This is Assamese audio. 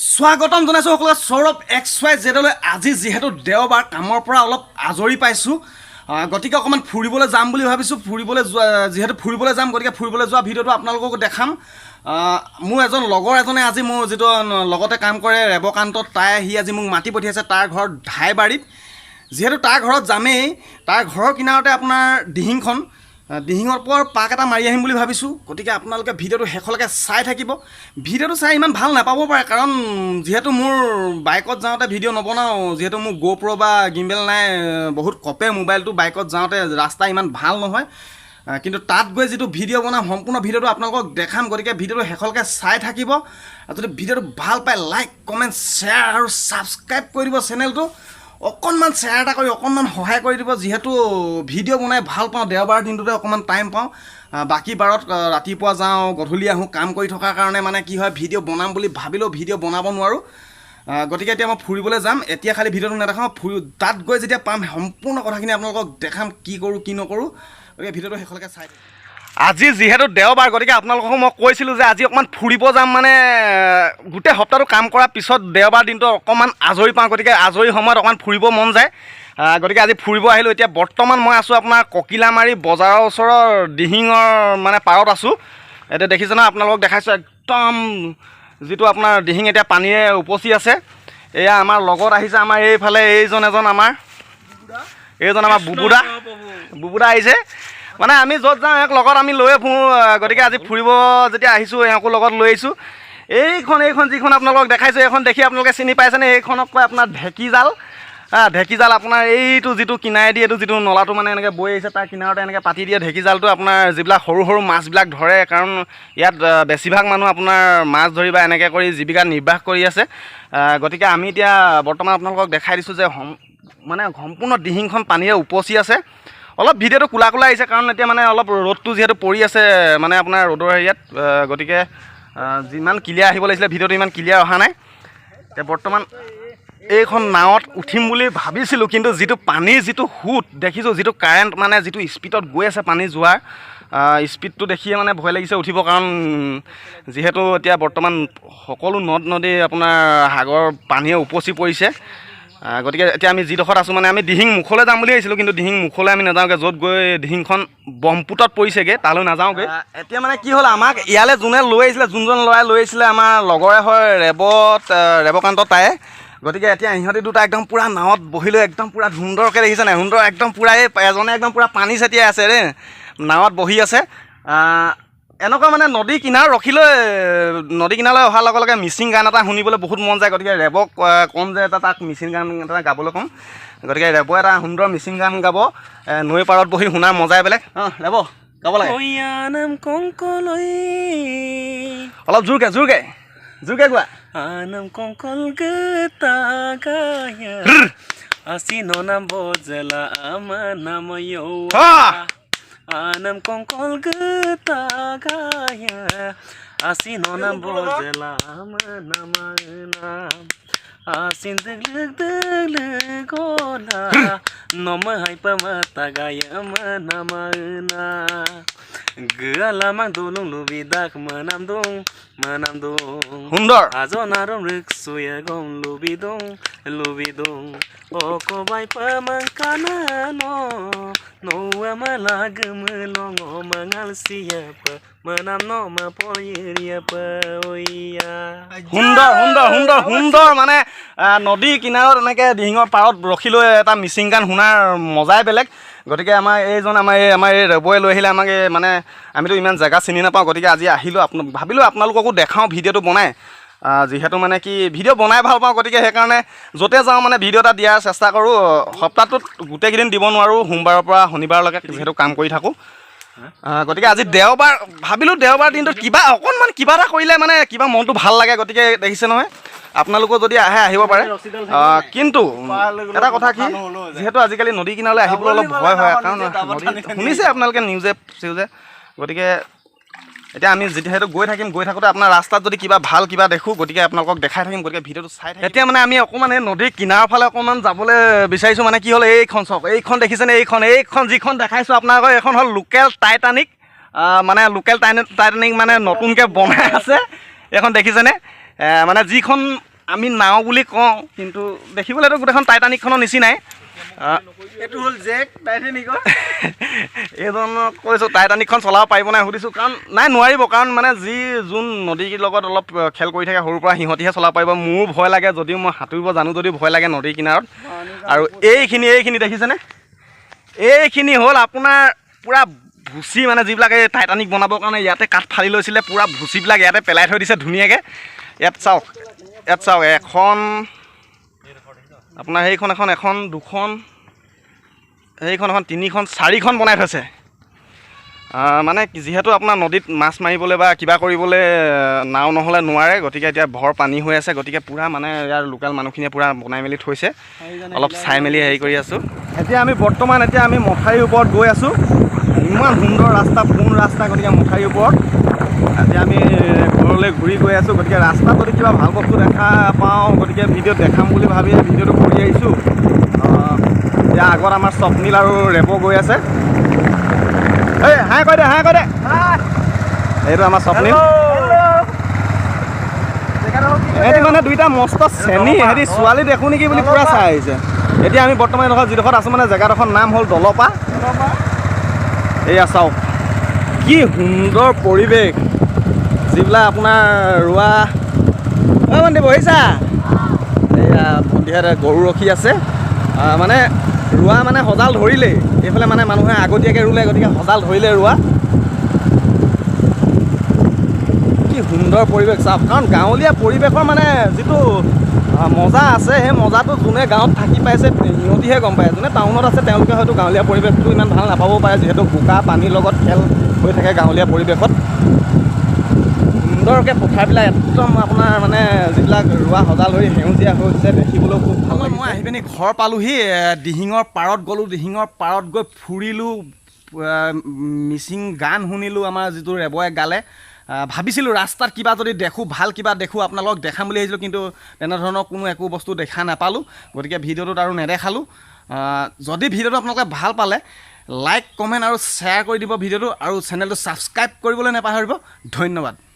স্বাগতম জনাইছোঁ সকলোকে সৌৰভ XYZ-লৈ। আজি যিহেতু দেওবাৰ, কামৰ পৰা অলপ আজৰি পাইছোঁ, গতিকে অকণমান ফুৰিবলৈ যাম বুলি ভাবিছোঁ। যিহেতু ফুৰিবলৈ যাম, গতিকে ফুৰিবলৈ যোৱা ভিডিঅ'টো আপোনালোকক দেখাম। মোৰ এজন লগৰ এজনে আজি মোৰ যিটো লগতে কাম কৰে ৰেবকান্তত, সি আজি মোক মাতি পঠিয়াইছে তাৰ ঘৰত ধাইবাৰীত। যিহেতু তাৰ ঘৰত যামেই, তাৰ ঘৰৰ কিনাৰতে আপোনাৰ দিহিঙৰ পৰা পাক এটা মাৰি আহিম বুলি ভাবিছোঁ। গতিকে আপোনালোকে ভিডিঅ'টো শেষলৈকে চাই থাকিব। ভিডিঅ'টো চাই ইমান ভাল নাপাব পাৰে, কাৰণ যিহেতু মোৰ বাইকত যাওঁতে ভিডিঅ' নবনাওঁ, যিহেতু মোৰ GoPro বা গিম্বেল নাই, বহুত কপে মোবাইলটো বাইকত যাওঁতে, ৰাস্তা ইমান ভাল নহয়। কিন্তু তাত গৈ যিটো ভিডিঅ' বনাম, সম্পূৰ্ণ ভিডিঅ'টো আপোনালোকক দেখাম। গতিকে ভিডিঅ'টো শেষলৈকে চাই থাকিব। আৰু যদি ভিডিঅ'টো ভাল পায়, লাইক, কমেণ্ট, শ্বেয়াৰ আৰু ছাবস্ক্ৰাইব কৰি দিব চেনেলটো। অকণমান শ্বেয়াৰ এটা কৰি অকণমান সহায় কৰি দিব, যিহেতু ভিডিঅ' বনাই ভাল পাওঁ। দেওবাৰ দিনটোতে অকণমান টাইম পাওঁ, বাকী বাৰত ৰাতিপুৱা যাওঁ, গধূলি আহোঁ, কাম কৰি থকাৰ কাৰণে মানে কি হয়, ভিডিঅ' বনাম বুলি ভাবিলেও ভিডিঅ' বনাব নোৱাৰোঁ। গতিকে এতিয়া মই ফুৰিবলৈ যাম। এতিয়া খালি ভিডিঅ'টো নেদেখাওঁ, তাত গৈ যেতিয়া পাম সম্পূৰ্ণ কথাখিনি আপোনালোকক দেখাম, কি কৰোঁ কি নকৰোঁ। গতিকে ভিডিঅ'টো শেষলৈকে চাই দিম। আজি যিহেতু দেওবাৰ, গতিকে আপোনালোকক মই কৈছিলোঁ যে আজি অকণমান ফুৰিব যাম। মানে গোটেই সপ্তাহটো কাম কৰাৰ পিছত দেওবাৰ দিনটো অকণমান আজৰি পাওঁ, গতিকে আজৰি সময়ত অকণমান ফুৰিব মন যায়। গতিকে আজি ফুৰিব আহিলোঁ। এতিয়া বৰ্তমান মই আছোঁ আপোনাৰ ককিলামাৰী বজাৰৰ ওচৰৰ দিহিঙৰ মানে পাৰত আছোঁ। এতিয়া দেখিছে ন, আপোনালোকক দেখাইছোঁ একদম যিটো আপোনাৰ দিহিং এতিয়া পানীৰে উপচি আছে। এয়া আমাৰ লগত আহিছে, আমাৰ এইফালে এইজন আমাৰ বুবুদা আহিছে। মানে আমি য'ত যাওঁ এক লগত আমি লৈয়ে ফুৰোঁ। গতিকে আজি ফুৰিব যেতিয়া আহিছোঁ, এওঁকো লগত লৈ আহিছোঁ। এইখন যিখন আপোনালোকক দেখাইছোঁ, এইখন দেখি আপোনালোকে চিনি পাইছেনে? এইখনক কয় আপোনাৰ ঢেঁকীজাল। ঢেঁকীজাল আপোনাৰ এইটো যিটো কিনাৰেদি এইটো যিটো নলাটো মানে এনেকৈ বৈ আহিছে, তাৰ কিনাৰতে এনেকৈ পাতি দিয়ে। ঢেঁকীজালটো আপোনাৰ যিবিলাক সৰু সৰু মাছবিলাক ধৰে, কাৰণ ইয়াত বেছিভাগ মানুহ আপোনাৰ মাছ ধৰি বা এনেকৈ কৰি জীৱিকা নিৰ্বাহ কৰি আছে। গতিকে আমি এতিয়া বৰ্তমান আপোনালোকক দেখাই দিছোঁ যে মানে সম্পূৰ্ণ দিহিংখন পানীৰে উপচি আছে। অলপ ভিডিঅ'টো কোলা আহিছে, কাৰণ এতিয়া মানে অলপ ৰ'দটো যিহেতু পৰি আছে, মানে আপোনাৰ ৰ'দৰ হেৰিয়াত, গতিকে যিমান ক্লিয়াৰ আহিব লাগিছিলে ভিডিঅ'টো ইমান ক্লিয়াৰ অহা নাই। এতিয়া বৰ্তমান এইখন নাৱত উঠিম বুলি ভাবিছিলোঁ, কিন্তু যিটো পানীৰ যিটো সোঁত দেখিছোঁ, যিটো কাৰেণ্ট মানে যিটো স্পীডত গৈ আছে পানী যোৱাৰ, স্পীডটো দেখিয়ে মানে ভয় লাগিছে উঠিব। কাৰণ যিহেতু এতিয়া বৰ্তমান সকলো নদ নদী আপোনাৰ সাগৰ পানীয়ে উপচি পৰিছে। গতিকে এতিয়া আমি যিডোখৰত আছোঁ, মানে আমি দিহিং মুখলৈ যাম বুলি ভাবিছিলোঁ, কিন্তু দিহিং মুখলৈ আমি নাযাওঁগৈ। য'ত গৈ দিহিংখন ব্ৰহ্মপুত্ৰত পৰিছেগৈ, তালৈ নাযাওঁগৈ। এতিয়া মানে কি হ'ল, আমাক ইয়ালৈ যোনে লৈ আহিছিলে, যোনজন ল'ৰাই লৈ আহিছিলে, আমাৰ লগৰে হয় ৰেবকান্ত তায়ে। গতিকে এতিয়া ইহঁতি দুটা একদম পূৰা নাৱত বহি লৈ একদম পূৰা সুন্দৰকৈ দেখিছে নাই, সুন্দৰ একদম পূৰা এজনে একদম পূৰা পানী ছটিয়াই আছে দেই, নাৱত বহি আছে। এনেকুৱা মানে নদী কিনাৰত ৰখি লৈ, নদী কিনাৰলৈ অহাৰ লগে লগে মিচিং গান এটা শুনিবলৈ বহুত মন যায়। গতিকে ৰেবক ক'ম যে তাক মিচিং গান এটা গাবলৈ ক'ম। গতিকে ৰেব এটা সুন্দৰ মিচিং গান গাব, নৈ পাৰত বহি শুনাৰ মজাই বেলেগ। ৰেব গাব লাগে অলপ জোৰকৈ গোৱা। Anam kongkol getagaya asino nam bojela ama namayo Anam kongkol getagaya asino nam bojela ama namanam asin deg gola noma hai pamatagaya ama namana Galamang dulung lubidak manam dong সুন্দৰ ajon arom riksuya gom lubidong oko bai pamangkana no amalag melong mangal siapa manam no mapoyiria pa oya সুন্দৰ মানে নদী কিনাৰত এনেকৈ দিহিঙৰ পাৰত ৰখি লৈ এটা মিচিং গান শুনাৰ মজাই বেলেগ। গতিকে আমাৰ এই ৰেবয়ে লৈ আহিলে আমাক। মানে আমিতো ইমান জেগা চিনি নাপাওঁ, গতিকে আজি আহিলোঁ, ভাবিলোঁ আপোনালোককো দেখাওঁ ভিডিঅ'টো বনাই। যিহেতু মানে কি ভিডিঅ' বনাই ভাল পাওঁ, গতিকে সেইকাৰণে য'তে যাওঁ মানে ভিডিঅ' এটা দিয়াৰ চেষ্টা কৰোঁ। সপ্তাহটোত গোটেইকেইদিন দিব নোৱাৰোঁ, সোমবাৰৰ পৰা শনিবাৰলৈকে যিহেতু কাম কৰি থাকোঁ। গতিকে আজি দেওবাৰ, ভাবিলোঁ দেওবাৰ দিনটোত অকণমান কিবা এটা কৰিলে মানে কিবা মনটো ভাল লাগে। গতিকে দেখিছে নহয়, আপোনালোকো যদি আহিব পাৰে। কিন্তু এটা কথা কি, যিহেতু আজিকালি নদী কিনাৰলৈ আহিবলৈ অলপ ভয় হয়, কাৰণ শুনিছে আপোনালোকে নিউজে। গতিকে এতিয়া আমি যিহেতু গৈ থাকোঁতে আপোনাৰ ৰাস্তাত যদি ভাল কিবা দেখোঁ, গতিকে আপোনালোকক দেখাই থাকিম। গতিকে ভিডিঅ'টো চাই থাকিম। এতিয়া মানে আমি অকণমান এই নদীৰ কিনাৰৰ ফালে অকণমান যাবলৈ বিচাৰিছোঁ। মানে কি হ'ল, এইখন চাওক, এইখন দেখিছেনে? এইখন যিখন দেখাইছোঁ আপোনালোকক, এইখন হ'ল লোকেল টাইটানিক। মানে লোকেল টাইটানিক মানে নতুনকৈ বনাই আছে, এইখন দেখিছেনে? মানে যিখন আমি নাও বুলি কওঁ কিন্তু দেখিবলৈতো গোটেইখন টাইটানিকখনৰ নিচিনাই এইটো হ'ল জেক টাইটানিকৰ এইজনক কৈছোঁ টাইটানিকখন চলাব পাৰিব নাই সুধিছোঁ কাৰণ নাই নোৱাৰিব কাৰণ মানে যোন নদীৰ লগত অলপ খেল কৰি থাকে সৰুৰ পৰা সিহঁতিহে চলাব পাৰিব মোৰো ভয় লাগে যদিও মই সাঁতুৰিব জানো যদিও ভয় লাগে নদীৰ কিনাৰত আৰু এইখিনি দেখিছেনে এইখিনি হ'ল আপোনাৰ পূৰা ভুচি মানে যিবিলাক এই টাইটানিক বনাবৰ কাৰণে ইয়াতে কাঠ ফালি লৈছিলে পূৰা ভুচিবিলাক ইয়াতে পেলাই থৈ দিছে ধুনীয়াকৈ ইয়াত চাওক এখন আপোনাৰ সেইখন এখন দুখন সেইখন এখন তিনিখন চাৰিখন বনাই থৈছে মানে যিহেতু আপোনাৰ নদীত মাছ মাৰিবলৈ বা কিবা কৰিবলৈ নাও নহ'লে নোৱাৰে গতিকে এতিয়া ভৰ পানী হৈ আছে গতিকে পূৰা মানে ইয়াৰ লোকেল মানুহখিনিয়ে পূৰা বনাই মেলি থৈছে অলপ চাই মেলি হেৰি কৰি আছোঁ এতিয়া আমি বৰ্তমান মথাউৰিৰ ওপৰত গৈ আছোঁ ইমান সুন্দৰ ৰাস্তা পোন ৰাস্তা গতিকে মথাউৰিৰ ওপৰত এতিয়া আমি ঘৰলৈ ঘূৰি গৈ আছোঁ গতিকে ৰাস্তাত যদি কিবা ভাল বস্তু দেখা পাওঁ গতিকে ভিডিঅ'ত দেখাম বুলি ভাবি ভিডিঅ'টো কৰি আহিছোঁ এতিয়া আগত আমাৰ স্বপ্নীল আৰু ৰেপ গৈ আছে এই হাই কৈ দে এইটো আমাৰ স্বপ্নীল সিহঁতি মানে দুইটা মস্ত চেনী সিহঁতি ছোৱালী দেখোঁ নেকি বুলি পূৰা চাই আহিছে এতিয়া আমি বৰ্তমান এডোখৰ যিডোখৰত আছোঁ মানে জেগাডোখৰ নাম হ'ল দলপা এয়া চাওক কি সুন্দৰ পৰিৱেশ যিবিলাক আপোনাৰ ৰোৱা ভণ্টি বহিছা এয়া ভণ্টিহঁতে গৰু ৰখি আছে মানে ৰোৱা মানে সজাল ধৰিলেই এইফালে মানে মানুহে আগতীয়াকৈ ৰুলে গতিকে সজাল ধৰিলে ৰোৱা কি সুন্দৰ পৰিৱেশ চাওক কাৰণ গাঁৱলীয়া পৰিৱেশৰ মানে যিটো মজা আছে সেই মজাটো যোনে গাঁৱত থাকি পাইছে সিহঁতিহে গম পায় যোনে টাউনত আছে তেওঁলোকে হয়তো গাঁৱলীয়া পৰিৱেশটো ইমান ভাল নাপাবও পাৰে যিহেতু বোকা পানীৰ লগত খেল হৈ থাকে গাঁৱলীয়া পৰিৱেশত সুন্দৰকৈ পথাৰবিলাক একদম আপোনাৰ মানে যিবিলাক ৰোৱা সজাল হৈ সেউজীয়া হৈছে দেখিবলৈও খুব ভাল লাগে মই আহি পিনি ঘৰ পালোঁহি দিহিঙৰ পাৰত গ'লোঁ দিহিঙৰ পাৰত গৈ ফুৰিলোঁ মিচিং গান শুনিলোঁ আমাৰ যিটো ৰেবয়ে গালে ভাবিছিলোঁ ৰাস্তাত কিবা যদি দেখোঁ ভাল কিবা দেখোঁ আপোনালোকক দেখাম বুলি আহিছিলোঁ কিন্তু তেনেধৰণৰ কোনো একো বস্তু দেখা নাপালোঁ গতিকে ভিডিঅ'টোত আৰু নেদেখালোঁ যদি ভিডিঅ'টো আপোনালোকে ভাল পালে লাইক কমেণ্ট আৰু শ্বেয়াৰ কৰি দিব ভিডিঅ'টো আৰু চেনেলটো ছাবস্ক্ৰাইব কৰিবলৈ নাপাহৰিব ধন্যবাদ